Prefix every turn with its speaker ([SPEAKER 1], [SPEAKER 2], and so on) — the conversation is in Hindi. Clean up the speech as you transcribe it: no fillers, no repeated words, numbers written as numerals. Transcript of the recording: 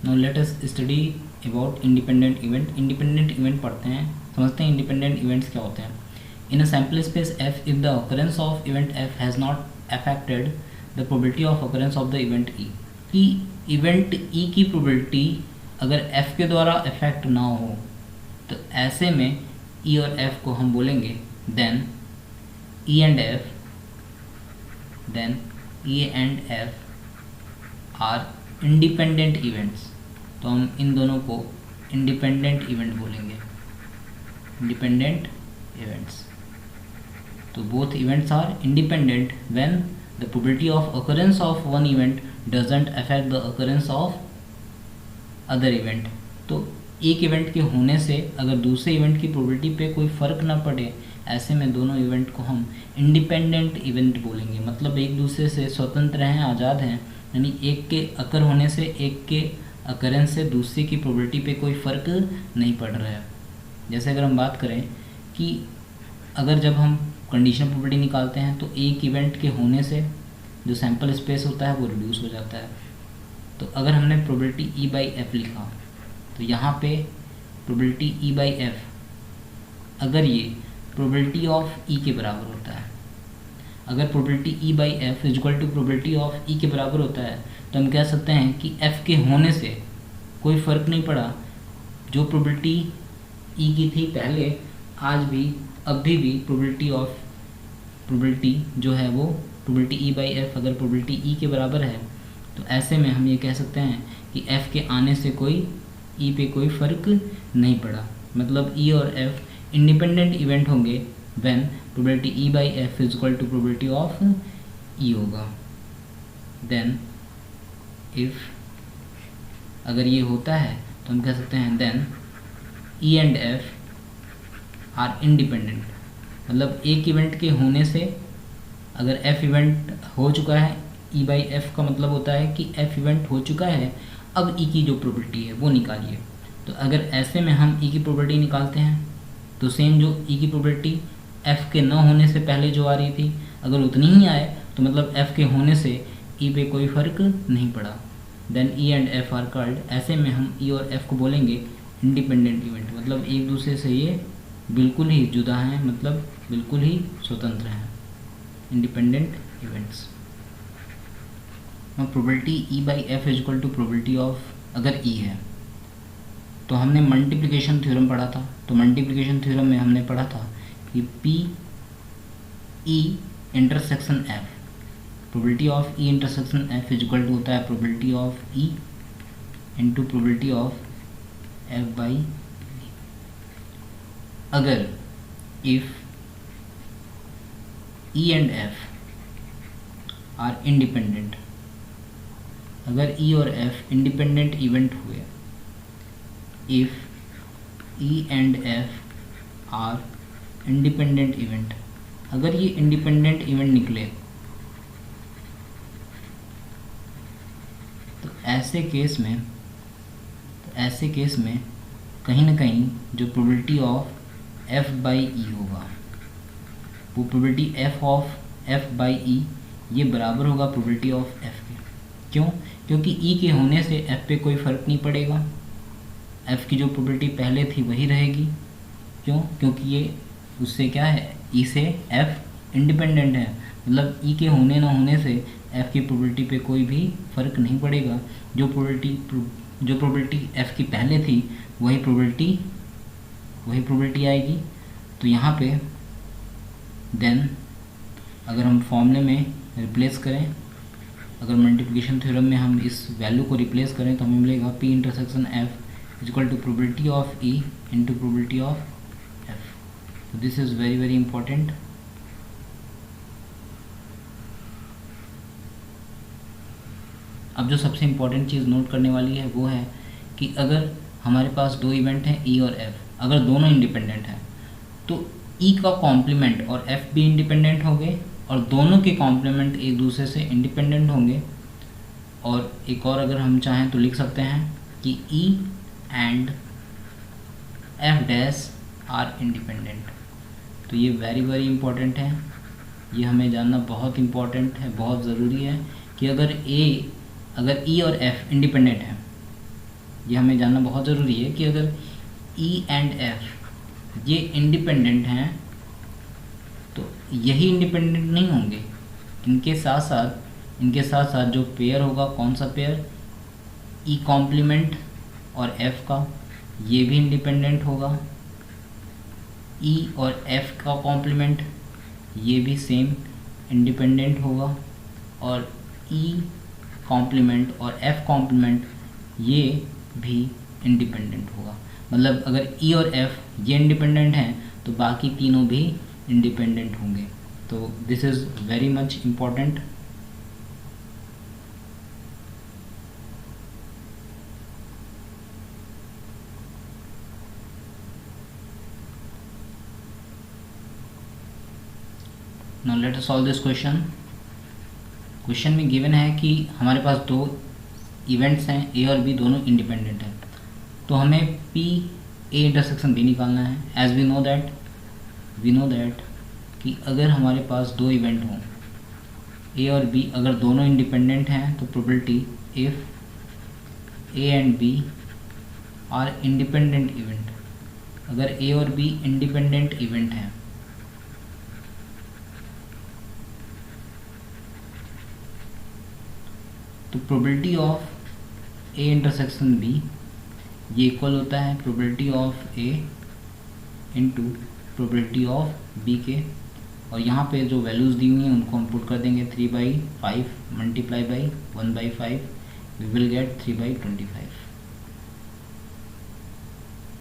[SPEAKER 1] Now let us study about independent event. Independent event पढ़ते हैं, समझते हैं इंडिपेंडेंट इवेंट्स क्या होते हैं। In a sample space F, if the occurrence of event F has not affected the probability of occurrence of the event E, कि इवेंट ई की प्रोबेबिलिटी अगर एफ के द्वारा अफेक्ट ना हो, तो ऐसे में ई और एफ को हम बोलेंगे then E and F, then E and F are independent events. तो हम इन दोनों को इंडिपेंडेंट इवेंट बोलेंगे, इंडिपेंडेंट इवेंट्स। तो both events are independent when the probability of occurrence of one event doesn't affect the occurrence of other event. तो एक इवेंट के होने से अगर दूसरे इवेंट की प्रोबेबिलिटी पे कोई फ़र्क ना पड़े, ऐसे में दोनों इवेंट को हम इंडिपेंडेंट इवेंट बोलेंगे। मतलब एक दूसरे से स्वतंत्र हैं, आज़ाद हैं, यानी एक के अकर होने से, एक के अकरेंस से दूसरे की प्रोबेबिलिटी पे कोई फ़र्क नहीं पड़ रहा है। जैसे अगर हम बात करें कि अगर जब हम कंडीशनल प्रोबेबिलिटी निकालते हैं तो एक इवेंट के होने से जो सैम्पल स्पेस होता है वो रिड्यूस हो जाता है। तो अगर हमने प्रोबेबिलिटी ई बाई एफ लिखा, तो यहाँ पे प्रोबेबिलिटी ई बाई एफ, अगर ये प्रोबेबिलिटी ऑफ ई के बराबर होता है, अगर probability E by F is equal to probability of E के बराबर होता है, तो हम कह सकते हैं कि एफ के होने से कोई फ़र्क नहीं पड़ा। जो प्रोबेबिलिटी ई की थी पहले, आज भी, अभी भी प्रोबेबिलिटी जो है वो प्रोबेबिलिटी ई बाई एफ अगर प्रोबेबिलिटी ई के बराबर है, तो ऐसे में हम ये कह सकते हैं कि एफ़ के आने से कोई ई पे कोई फ़र्क नहीं पड़ा। मतलब ई और एफ इंडिपेंडेंट इवेंट होंगे when probability E by F is equal to probability of E होगा। देन इफ़ अगर ये होता है तो हम कह सकते हैं then E and F are independent. मतलब एक इवेंट के होने से अगर एफ इवेंट हो चुका है, ई बाई एफ का मतलब होता है कि एफ इवेंट हो चुका है, अब ई की जो प्रोबेबिलिटी है वो निकालिए। तो अगर ऐसे में हम ई की प्रोबेबिलिटी निकालते हैं, तो सेम जो ई की प्रोबेबिलिटी एफ के न होने से पहले जो आ रही थी, अगर उतनी ही आए तो मतलब एफ के होने से ई पे कोई फ़र्क नहीं पड़ा। Then E and F are called, ऐसे में हम ई और एफ को बोलेंगे इंडिपेंडेंट इवेंट। मतलब एक दूसरे से ये बिल्कुल ही जुदा हैं, मतलब बिल्कुल ही स्वतंत्र हैं, independent events. Probability E by F is equal to probability of, अगर ई है तो हमने मल्टीप्लिकेशन थ्योरम पढ़ा था। तो मल्टीप्लिकेशन थ्योरम में हमने पढ़ा था कि P E intersection F, probability of E intersection F is equal to होता है probability of E into probability of F by E. अगर if E and F are independent, अगर ई और एफ इंडिपेंडेंट इवेंट हुए, if E and F are independent event, अगर ये इंडिपेंडेंट इवेंट निकले, तो ऐसे केस में कहीं ना कहीं जो probability of F by E होगा, वो probability F of F by E ये बराबर होगा प्रोबेबिलिटी ऑफ एफ के। क्यों? क्योंकि ई के होने से एफ पे कोई फ़र्क नहीं पड़ेगा, एफ की जो प्रोबेबिलिटी पहले थी वही रहेगी। क्यों? क्योंकि ये उससे क्या है, ई से एफ इंडिपेंडेंट है। मतलब ई के होने ना होने से एफ की प्रोबेबिलिटी पे कोई भी फ़र्क नहीं पड़ेगा। जो प्रोबेबिलिटी एफ की पहले थी वही प्रोबेबिलिटी आएगी। तो यहाँ पे देन अगर हम फॉर्मूले में रिप्लेस करें, अगर मल्टीप्लिकेशन थ्योरम में हम इस वैल्यू को रिप्लेस करें, तो हमें मिलेगा P intersection F is equal to probability of E into probability of F. तो this is very very important. अब जो सबसे इम्पॉर्टेंट चीज़ नोट करने वाली है वो है कि अगर हमारे पास दो इवेंट हैं ई और एफ, अगर दोनों इंडिपेंडेंट हैं, तो ई का कॉम्प्लीमेंट और एफ भी इंडिपेंडेंट होंगे और दोनों के कॉम्प्लीमेंट एक दूसरे से इंडिपेंडेंट होंगे। और एक और अगर हम चाहें तो लिख सकते हैं कि E and F dash are independent. तो ये वेरी वेरी इंपॉर्टेंट है, ये हमें जानना बहुत इंपॉर्टेंट है, बहुत ज़रूरी है कि अगर ई और एफ इंडिपेंडेंट है ये हमें जानना बहुत ज़रूरी है कि अगर E एंड F ये इंडिपेंडेंट हैं तो यही इंडिपेंडेंट नहीं होंगे, इनके साथ साथ जो पेयर होगा, कौन सा पेयर, E कॉम्प्लीमेंट और F का, ये भी इंडिपेंडेंट होगा। E और F का कॉम्प्लीमेंट ये भी सेम इंडिपेंडेंट होगा, और E कॉम्प्लीमेंट और F कॉम्प्लीमेंट ये भी इंडिपेंडेंट होगा। मतलब अगर E और F ये इंडिपेंडेंट हैं तो बाकी तीनों भी इंडिपेंडेंट होंगे। तो this is very much important. Now let us solve this question. Question में गिवन है कि हमारे पास दो इवेंट्स हैं, ए और बी दोनों इंडिपेंडेंट हैं, तो हमें पी ए इंटरसेक्शन बी निकालना है। एज वी नो दैट कि अगर हमारे पास दो इवेंट हों ए और बी, अगर दोनों इंडिपेंडेंट हैं तो probability if A and B are independent event, अगर ए और बी इंडिपेंडेंट इवेंट हैं तो probability of A intersection B ये इक्वल होता है probability of A into probability of B के, और यहाँ पे जो वैल्यूज़ दी हुई हैं उनको हम पुट कर देंगे 3/5 multiply by 1/5, we will get 3/25।